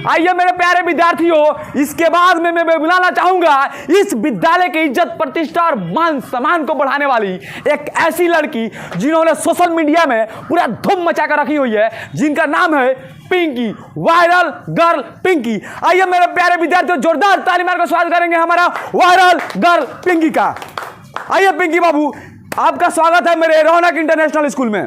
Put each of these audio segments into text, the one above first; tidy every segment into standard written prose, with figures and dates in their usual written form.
आइए मेरे प्यारे विद्यार्थियों, इसके बाद में मैं बुलाना चाहूंगा इस विद्यालय की इज्जत प्रतिष्ठा और मान सम्मान को बढ़ाने वाली एक ऐसी लड़की जिन्होंने सोशल मीडिया में पूरा धूम मचा कर रखी हुई है, जिनका नाम है पिंकी, वायरल गर्ल पिंकी। आइए मेरे प्यारे विद्यार्थियों, जोरदार ताली मारकर स्वागत करेंगे हमारा वायरल गर्ल पिंकी का। आइए पिंकी बाबू, आपका स्वागत है मेरे रौनक इंटरनेशनल स्कूल में।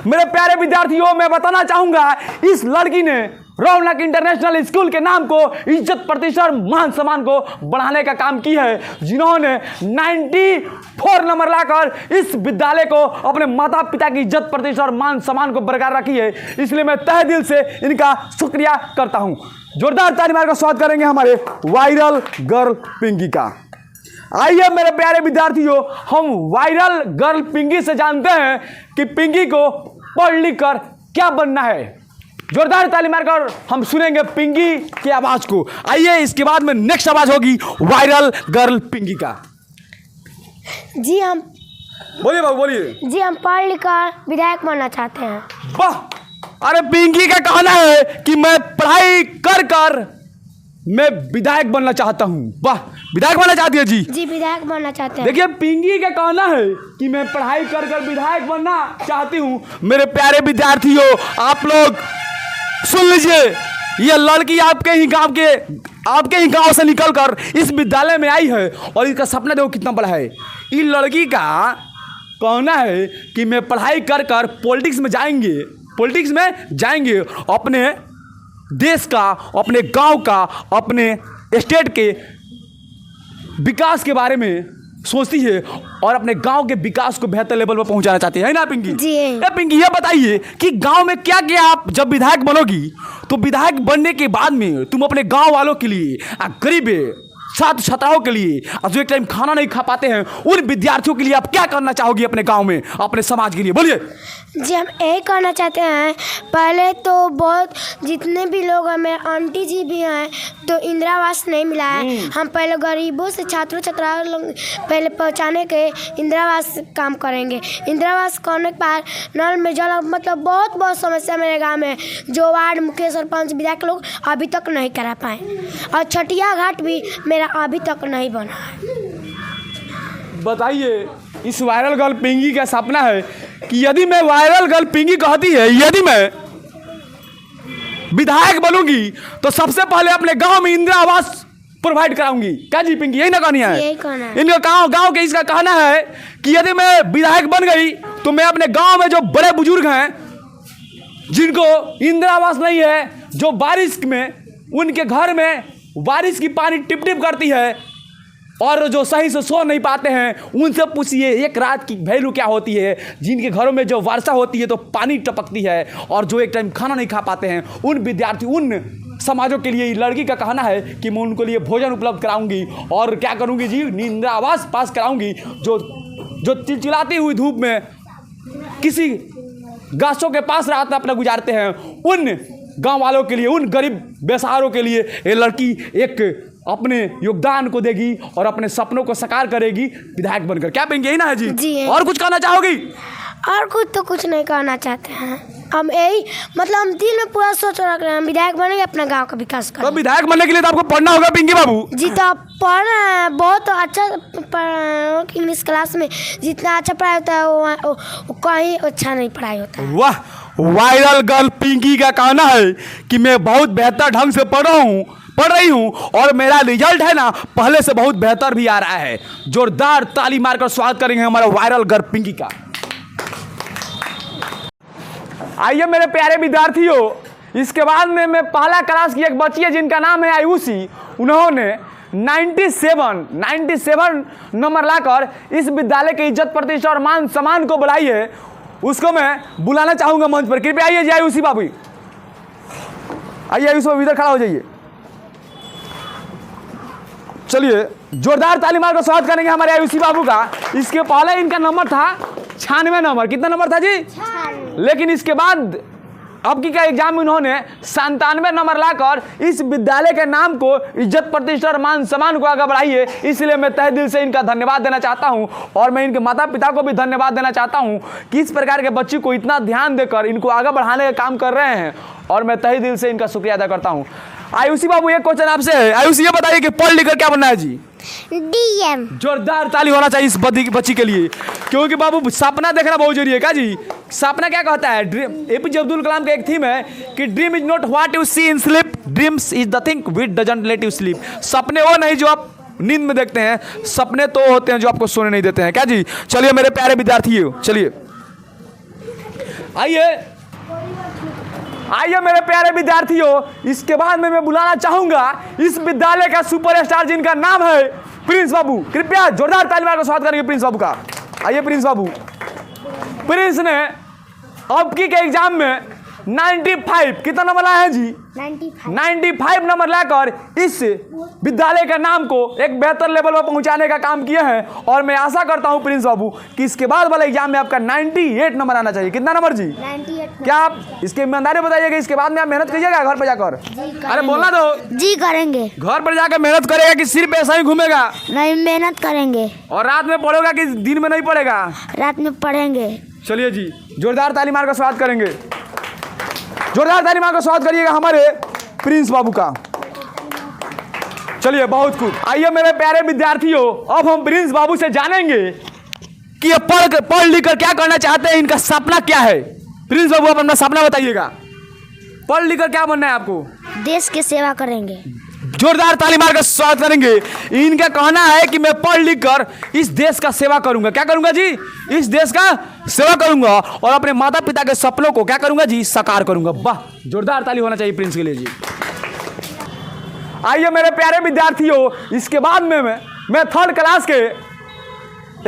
मेरे प्यारे विद्यार्थियों, मैं बताना चाहूंगा इस लड़की ने रौनक इंटरनेशनल स्कूल के नाम को, इज्जत प्रतिष्ठा और मान सम्मान को बढ़ाने का काम की है, जिन्होंने 94 नंबर लाकर इस विद्यालय को, अपने माता पिता की इज्जत प्रतिष्ठा और मान सम्मान को बरकरार रखी है। इसलिए मैं तहे दिल से इनका शुक्रिया करता हूं। जोरदार ताली मारकर स्वागत करेंगे हमारे वायरल गर्ल पिंकी का। आइए मेरे प्यारे विद्यार्थियों, हम वायरल गर्ल पिंकी से जानते हैं कि पिंकी को पढ़ लिख कर क्या बनना है। जोरदार ताली मारकर हम सुनेंगे पिंकी की आवाज को। आइए इसके बाद में नेक्स्ट आवाज होगी वायरल गर्ल पिंकी का। जी हम बोलिए बाबू, बोलिए। जी हम पढ़ लिख कर विधायक बनना चाहते हैं। वाह! अरे पिंकी का कहना है कि मैं पढ़ाई कर कर मैं विधायक बनना चाहता हूँ। वाह! विधायक बनना चाहती है जी? जी विधायक बनना चाहते हैं। देखिए पिंकी का कहना है कि मैं पढ़ाई कर कर विधायक बनना चाहती हूँ। मेरे प्यारे विद्यार्थियों, आप लोग सुन लीजिए, ये लड़की आपके ही गांव से निकलकर इस विद्यालय में आई है और इसका सपना देखो कितना बड़ा है। इस लड़की का कहना है कि मैं पढ़ाई कर कर पॉलिटिक्स में जाएंगे, अपने देश का, अपने गांव का, अपने स्टेट के विकास के बारे में सोचती है और अपने गांव के विकास को बेहतर लेवल पर पहुंचाना चाहती है ना पिंकी? जी पिंकी, ये बताइए कि गांव में क्या क्या, आप जब विधायक बनोगी तो विधायक बनने के बाद में तुम अपने गांव वालों के लिए, गरीब छात्र छात्राओं के लिए, जो एक टाइम खाना नहीं खा पाते हैं, उन विद्यार्थियों के लिए आप क्या करना चाहोगी अपने गांव में, अपने समाज के लिए? बोलिए। जी हम यही करना चाहते हैं, पहले तो बहुत जितने भी लोग हमें आंटी जी भी हैं तो इंदिरा आवास नहीं मिला है। हम पहले गरीबों से छात्रों छात्राओं लोग पहले पहुंचाने के इंदिरा आवास काम करेंगे। इंदिरा आवास करने के बाद नल में जल, मतलब बहुत समस्या मेरे गांव में, जो वार्ड मुखिया सरपंच विधायक लोग अभी तक नहीं करा पाए, और छठिया घाट भी मेरा अभी तक नहीं बना है। बताइए, इस वायरल गर्ल पिंकी का सपना है कि यदि मैं, वायरल गर्ल पिंकी कहती है, यदि मैं विधायक बनूंगी तो सबसे पहले अपने गांव में इंदिरा आवास प्रोवाइड कराऊंगी। क्या जी पिंकी, यही ना कहनी है? यही कहना है। इनका गांव के इसका कहना है कि यदि मैं विधायक बन गई तो मैं अपने गांव में जो बड़े बुजुर्ग हैं, जिनको इंदिरा आवास नहीं है, जो बारिश में उनके घर में बारिश की पानी टिप टिप करती है और जो सही से सो नहीं पाते हैं, उनसे पूछिए एक रात की वैल्यू क्या होती है। जिनके घरों में जो वर्षा होती है तो पानी टपकती है, और जो एक टाइम खाना नहीं खा पाते हैं, उन विद्यार्थी, उन समाजों के लिए लड़की का कहना है कि मैं उनको लिए भोजन उपलब्ध कराऊंगी और क्या करूंगी जी, इंदिरा आवास पास कराऊंगी। जो चिलचिलाती हुई धूप में किसी गाछों के पास रात अपना गुजारते हैं, उन गांव वालों के लिए, उन गरीब बेसहारों के लिए ये लड़की एक अपने योगदान को देगी और अपने सपनों को साकार करेगी विधायक बनकर। क्या पिंकी, यही ना है जी? जी। और कुछ कहना चाहोगी? और कुछ नहीं कहना चाहते हैं हम, यही मतलब हम दिल में पूरा सोच रख रहे हैं, हम विधायक बनेंगे, अपना गांव का विकास करेंगे। तो विधायक बनने के लिए तो आपको पढ़ना होगा पिंकी बाबू। जी तो आप पढ़ रहे हैं, बहुत अच्छा इंग्लिश क्लास में जितना अच्छा पढ़ाई होता है वो कहीं अच्छा नहीं पढ़ाई होता है। वाह! वायरल गर्ल पिंकी का कहना है कि मैं बहुत बेहतर ढंग से पढ़ रही हूँ और मेरा रिजल्ट है ना पहले से बहुत बेहतर भी आ रहा है। जोरदार ताली मारकर स्वागत करेंगे हमारा वायरल गर्ल पिंकी का। आइए मेरे प्यारे विद्यार्थियों, इसके बाद में मैं पहला क्लास की एक बच्ची है जिनका नाम है आयुषी। उन्होंने 97 नंबर लाकर इस विद्यालय की इज्जत प्रतिष्ठा और मान सम्मान को बढ़ाई है। उसको मैं बुलाना चाहूंगा मंच पर। कृपया आइए जी आयुषी बाबू, आइए आयुषी बाबू, इधर खड़ा हो जाइए। चलिए जोरदार ताली मारकर स्वागत करेंगे हमारे आयुषी बाबू का। इसके पहले इनका नंबर था 96 नंबर। कितना नंबर था जी? 96। लेकिन इसके बाद अब की का एग्जाम में उन्होंने 97 नंबर लाकर इस विद्यालय के नाम को, इज्जत प्रतिष्ठा और मान सम्मान को आगे बढ़ाई है। इसलिए मैं तहे दिल से इनका धन्यवाद देना चाहता हूं और मैं इनके माता पिता को भी धन्यवाद देना चाहता हूं कि इस प्रकार के बच्ची को इतना ध्यान देकर इनको आगे बढ़ाने का काम कर रहे हैं। और मैं तहे दिल से इनका शुक्रिया अदा करता हूँ। आयुषी बाबू, एक क्वेश्चन आपसे है। आयुषी, ये बताइए कि पढ़ लिख कर क्या बनना है जी? डीएम। जोरदार ताली होना चाहिए इस बच्ची के लिए, क्योंकि बाबू सपना देखना बहुत जरूरी है। क्या जी, सपना क्या कहता है? एपीजे अब्दुल कलाम का एक थीम है कि dream is not what you see in sleep, dreams is the thing which doesn't let you sleep. सपने वो नहीं जो आप नींद में देखते हैं, सपने तो होते हैं जो आपको सोने नहीं देते हैं। क्या जी? चलिए मेरे प्यारे विद्यार्थियों, चलिए आइए मेरे प्यारे विद्यार्थियों, इसके बाद में मैं बुलाना चाहूंगा इस विद्यालय का सुपरस्टार जिनका नाम है प्रिंस बाबू। कृपया जोरदार ताली मारकर स्वागत करेंगे प्रिंस बाबू का। आइए प्रिंस बाबू। प्रिंस ने अब की के एग्जाम में 95 कितना नंबर लाया है जी? 95 नंबर लाकर इस विद्यालय का नाम को एक बेहतर लेवल पर पहुंचाने का काम किए हैं। और मैं आशा करता हूं प्रिंस बाबू कि इसके बाद वाले एग्जाम में आपका 98 नंबर आना चाहिए। कितना नंबर जी? 98। क्या आप इसके ईमानदारी बताइएगा, इसके बाद में आप मेहनत कीजिएगा घर पर जाकर? अरे बोलना दो जी। करेंगे। घर पर जाकर मेहनत करेगा कि सिर्फ ऐसा ही घूमेगा? नहीं, मेहनत करेंगे। और रात में पढ़ेगा कि दिन में नहीं पढ़ेगा? रात में पढ़ेंगे। चलिए जी, जोरदार ताली मारकर स्वागत करेंगे। जोरदार ताली मारकर स्वागत करिएगा हमारे प्रिंस बाबू का। चलिए, बहुत कुछ। आइए मेरे प्यारे विद्यार्थियों, अब हम प्रिंस बाबू से जानेंगे कि ये पढ़ लिख कर क्या करना चाहते हैं, इनका सपना क्या है। प्रिंस बाबू, आप अपना सपना बताइएगा। पढ़ लिख कर क्या बनना है आपको? देश की सेवा करेंगे। जोरदार ताली मारकर स्वागत करेंगे। इनका कहना है कि मैं पढ़ लिख कर इस देश का सेवा करूंगा। क्या करूंगा जी? इस देश का सेवा करूंगा और अपने माता पिता के सपनों को क्या करूंगा जी? साकार करूंगा। वाह, जोरदार ताली होना चाहिए प्रिंस के लिए जी। आइए मेरे प्यारे विद्यार्थियों, इसके बाद में मैं थर्ड क्लास के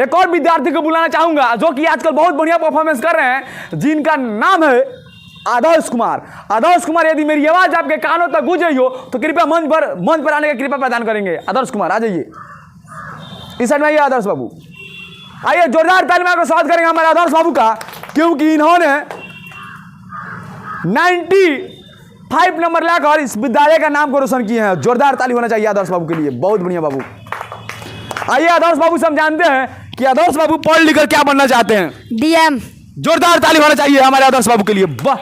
एक और विद्यार्थी को बुलाना चाहूंगा जो कि आजकल बहुत बढ़िया परफॉर्मेंस कर रहे हैं, जिनका नाम है आदर्श कुमार। आदर्श कुमार, यदि मेरी आवाज आपके कानों तक गूंज रही हो तो कृपया मंच पर आने की कृपा प्रदान करेंगे। आदर्श कुमार आ जाइए, इस साइड में आइए आदर्श बाबू। आइए, जोरदार ताली मारकर स्वागत करेंगे हमारे आदर्श बाबू का, क्योंकि इन्होंने 95 नंबर लाकर इस विद्यालय का नाम को रोशन किए हैं। जोरदार ताली होना चाहिए आदर्श बाबू के लिए। बहुत बढ़िया बाबू। आइए आदर्श बाबू से हम जानते हैं कि आदर्श बाबू पढ़ लिख कर क्या बनना चाहते हैं? डीएम। जोरदार ताली होना चाहिए हमारे आदर्श बाबू के लिए। वाह,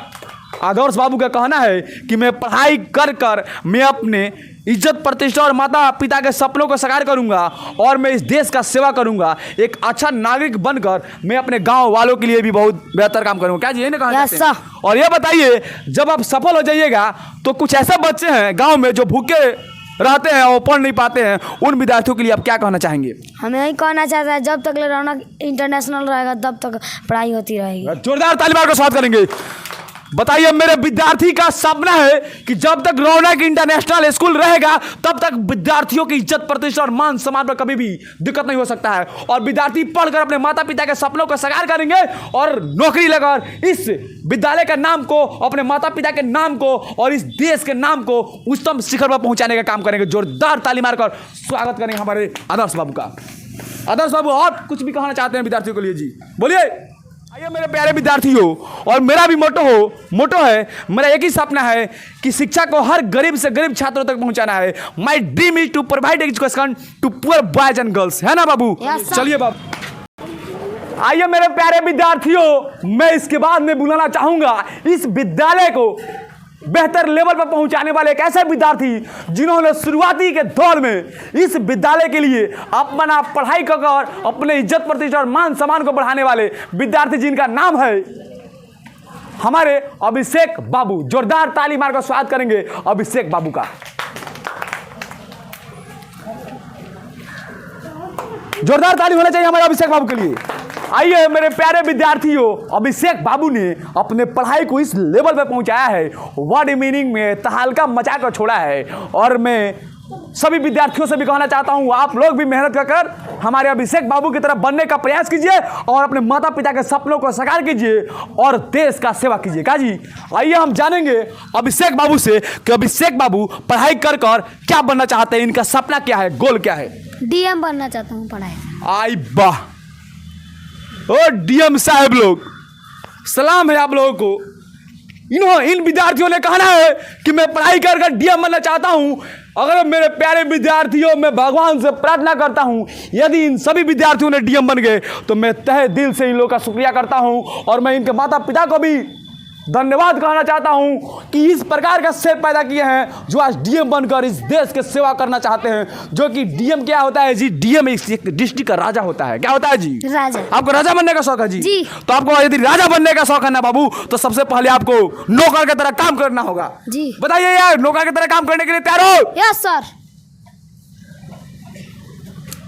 आदर्श बाबू का कहना है कि मैं पढ़ाई कर मैं अपने इज्जत प्रतिष्ठा और माता पिता के सपनों को साकार करूंगा और मैं इस देश का सेवा करूंगा। एक अच्छा नागरिक बनकर मैं अपने गांव वालों के लिए भी बहुत बेहतर काम करूंगा। क्या जी, यही ना कहा जाता है? और ये बताइए, जब आप सफल हो जाइएगा तो कुछ ऐसे बच्चे हैं गांव में जो भूखे रहते हैं और पढ़ नहीं पाते हैं, उन विद्यार्थियों के लिए आप क्या कहना चाहेंगे? हमें यही कहना चाहते हैं, जब तक रौनक इंटरनेशनल रहेगा तब तक पढ़ाई होती रहेगी। जोरदार ताली मारकर स्वागत करेंगे। बताइए, मेरे विद्यार्थी का सपना है कि जब तक रौनक इंटरनेशनल स्कूल रहेगा तब तक विद्यार्थियों की इज्जत प्रतिष्ठा और मान सम्मान पर कभी भी दिक्कत नहीं हो सकता है। और विद्यार्थी पढ़कर अपने माता पिता के सपनों को साकार करेंगे और नौकरी लगाकर इस विद्यालय का नाम को, अपने माता पिता के नाम को और इस देश के नाम को उच्चतम शिखर पर पहुंचाने का काम करेंगे। जोरदार ताली मारकर स्वागत करेंगे हमारे आदर्श बाबू का। आदर्श बाबू, और कुछ भी कहना चाहते हैं विद्यार्थियों के लिए जी? बोलिए। आइए मेरे प्यारे विद्यार्थियों, और मेरा भी मोटो है, मेरा एक ही सपना है कि शिक्षा को हर गरीब से गरीब छात्रों तक पहुंचाना है। My dream is to provide education to poor boys and girls. है ना बाबू? चलिए बाबू। आइए मेरे प्यारे विद्यार्थियों, मैं इसके बाद में बुलाना चाहूंगा इस विद्यालय को बेहतर लेवल पर पहुंचाने वाले एक ऐसे विद्यार्थी जिन्होंने शुरुआती के दौर में इस विद्यालय के लिए अपना पढ़ाई कर अपने इज्जत प्रतिष्ठा और मान सम्मान को बढ़ाने वाले विद्यार्थी, जिनका नाम है हमारे अभिषेक बाबू। जोरदार ताली मारकर स्वागत करेंगे अभिषेक बाबू का। जोरदार ताली होना चाहिए हमारे अभिषेक बाबू के लिए। आइए मेरे प्यारे विद्यार्थियों, अभिषेक बाबू ने अपने पढ़ाई को इस लेवल पर पहुंचाया है, वर्ड मीनिंग में तहलका मचा कर छोड़ा है। और मैं सभी विद्यार्थियों से भी कहना चाहता हूं, आप लोग भी मेहनत कर हमारे अभिषेक बाबू की तरह बनने का प्रयास कीजिए और अपने माता पिता के सपनों को साकार कीजिए और देश का सेवा कीजिए। का जी, आइए हम जानेंगे अभिषेक बाबू से कि अभिषेक बाबू पढ़ाई कर क्या बनना चाहते हैं, इनका सपना क्या है, गोल क्या है? डीएम बनना चाहता हूँ पढ़ाई। आई वाह, ओ डीएम साहब लोग, सलाम है आप लोगों को। इन विद्यार्थियों ने कहना है कि मैं पढ़ाई कर डीएम बनना चाहता हूं। अगर मेरे प्यारे विद्यार्थियों, मैं भगवान से प्रार्थना करता हूं, यदि इन सभी विद्यार्थियों ने डीएम बन गए तो मैं तहे दिल से इन लोगों का शुक्रिया करता हूं और मैं इनके माता पिता को भी धन्यवाद कहना चाहता हूं कि इस प्रकार का सेब पैदा किए हैं जो आज डीएम बनकर इस देश के सेवा करना चाहते हैं। जो कि डीएम क्या होता है जी? डीएम एक डिस्ट्रिक्ट का राजा होता है। क्या होता है जी? राजा। आपको राजा बनने का शौक है जी? जी। तो आपको यदि राजा बनने का शौक है ना बाबू, तो सबसे पहले आपको नौकर की तरह काम करना होगा। जी। बताइए यार, नौकर की तरह काम करने के लिए तैयार हो? Yes sir.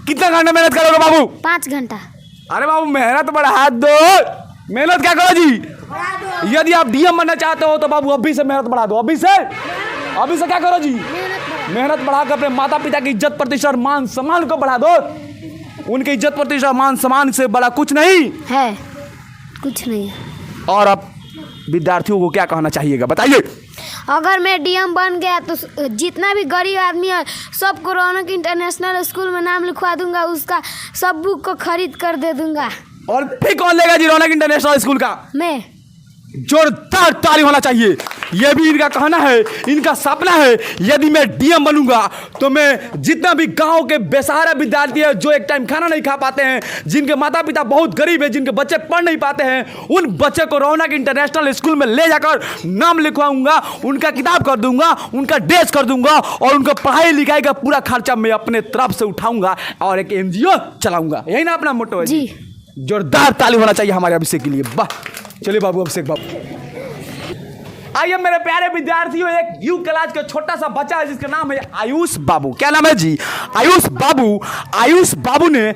कितना घंटा मेहनत करोगे बाबू? 5 घंटा। अरे बाबू मेहनत बढ़ा दो, मेहनत क्या करो जी? यदि आप डीएम बनना चाहते हो तो बाबू अभी से मेहनत बढ़ा दो। अभी से क्या करो जी? मेहनत बढ़ाकर अपने माता पिता की इज्जत प्रतिष्ठा और मान सम्मान को बढ़ा दो। उनकी इज्जत प्रतिष्ठा मान सम्मान से बड़ा कुछ नहीं है, कुछ नहीं। और अब विद्यार्थियों को क्या कहना चाहिएगा, बताइए। अगर मैं डीएम बन गया तो जितना भी गरीब आदमी है सबको रौनक इंटरनेशनल स्कूल में नाम लिखवा दूंगा, उसका सब बुक को खरीद कर दे दूंगा। और फिर कौन लेगा जी रौनक इंटरनेशनल स्कूल का? मैं। जोरदार ताली होना चाहिए। यह भी इनका कहना है, इनका सपना है, यदि मैं डीएम बनूंगा तो मैं जितना भी गांव के बेसहारा विद्यार्थी है जो एक टाइम खाना नहीं खा पाते हैं, जिनके माता पिता बहुत गरीब है, जिनके बच्चे पढ़ नहीं पाते हैं, उन बच्चे को रौनक इंटरनेशनल स्कूल में ले जाकर नाम लिखवाऊंगा, उनका किताब कर दूंगा, उनका ड्रेस कर दूंगा और उनका पढ़ाई लिखाई का पूरा खर्चा मैं अपने तरफ से उठाऊंगा और एक एनजीओ चलाऊंगा। यही ना अपना मोटो है जी। जोरदार ताली होना चाहिए हमारे अभिषेक के लिए। वाह, चलिए बाबू अभिषेक बाबू। आइए मेरे प्यारे विद्यार्थियों, एक यू क्लास का छोटा सा बच्चा है जिसका नाम है आयुष बाबू। क्या नाम है जी? आयुष बाबू। आयुष बाबू ने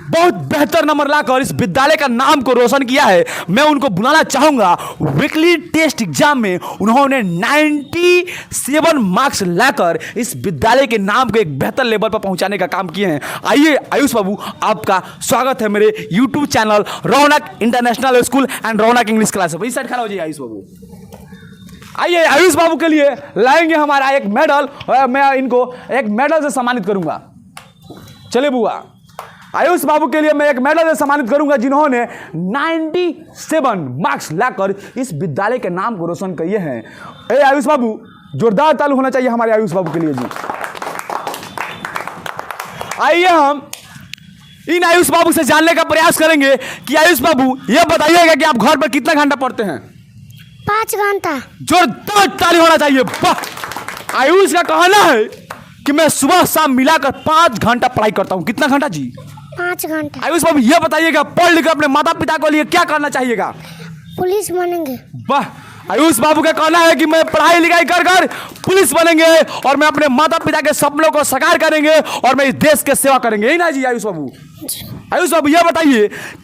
बहुत बेहतर नंबर लाकर इस विद्यालय का नाम को रोशन किया है। मैं उनको बुलाना चाहूंगा। वीकली टेस्ट एग्जाम में उन्होंने 97 मार्क्स लाकर इस विद्यालय के नाम को एक बेहतर लेवल पर पहुंचाने का काम किए हैं। आइए आयुष बाबू, आपका स्वागत है मेरे YouTube channel Raunak international school and Raunak English class. इस साइड खड़ा हो जाइए आयुष बाबू। आइए आयुष बाबू के लिए लाएंगे हमारा एक मेडल। मैं इनको एक मेडल से सम्मानित करूंगा। चलिए बुआ, आयुष बाबू के लिए मैं एक मेडल से सम्मानित करूंगा जिन्होंने 97 मार्क्स लाकर इस विद्यालय के नाम को रोशन किए हैं। ए आयुष बाबू, जोरदार ताली होना चाहिए हमारे आयुष बाबू के लिए जी। आइए हम इन आयुष बाबू से जानने का प्रयास करेंगे कि आयुष बाबू यह बताइएगा कि आप घर पर कितना घंटा पढ़ते हैं? 5 घंटा। जोरदार ताली होना चाहिए। वाह, आयुष का कहना है कि मैं सुबह शाम मिलाकर 5 घंटा पढ़ाई करता हूं। कितना घंटा जी? 5 घंटा। आयुष बाबू यह बताइएगा, पढ़ लिखकर अपने माता पिता के लिए क्या करना चाहिएगा? पुलिस बनेंगे। वाह, आयुष बाबू का कहना है कि मैं पढ़ाई लिखाई कर कर पुलिस बनेंगे और मैं अपने माता पिता के सपनों को साकार करेंगे और मैं इस देश की सेवा करेंगे। यही ना जी आयुष बाबू? आयुष बाबू यह बताइए